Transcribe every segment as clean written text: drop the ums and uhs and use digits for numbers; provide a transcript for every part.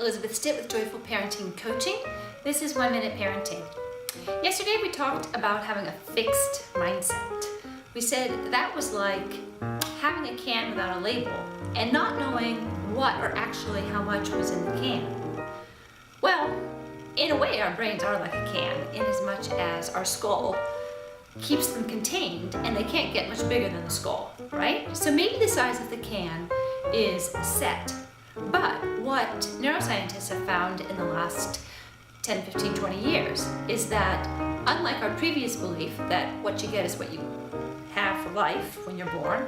Elizabeth Stitt with Joyful Parenting Coaching. This is 1 Minute Parenting. Yesterday we talked about having a fixed mindset. We said that was like having a can without a label and not knowing what or actually how much was in the can. Well, in a way our brains are like a can in as much as our skull keeps them contained and they can't get much bigger than the skull, right? So maybe the size of the can is set. But what neuroscientists have found in the last 10, 15, 20 years is that unlike our previous belief that what you get is what you have for life when you're born,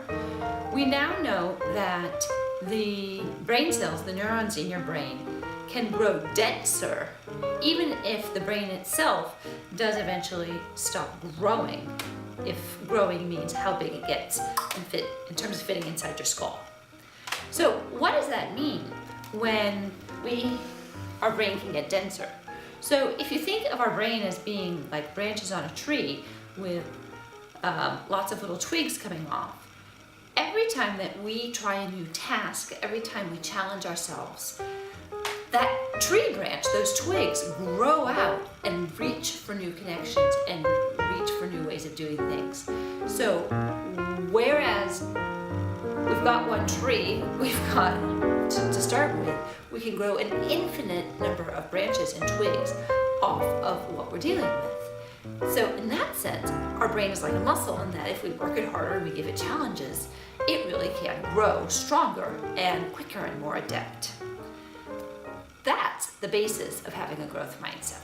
we now know that the brain cells, the neurons in your brain, can grow denser even if the brain itself does eventually stop growing, if growing means how big it gets and fit in terms of fitting inside your skull. So what does that mean when our brain can get denser? So if you think of our brain as being like branches on a tree with lots of little twigs coming off, every time that we try a new task, every time we challenge ourselves, that tree branch, those twigs, grow out and reach for new connections and reach for new ways of doing things. So whereas we've got one tree, we've got, to start with, we can grow an infinite number of branches and twigs off of what we're dealing with. So in that sense, our brain is like a muscle in that if we work it harder and we give it challenges, it really can grow stronger and quicker and more adept. That's the basis of having a growth mindset.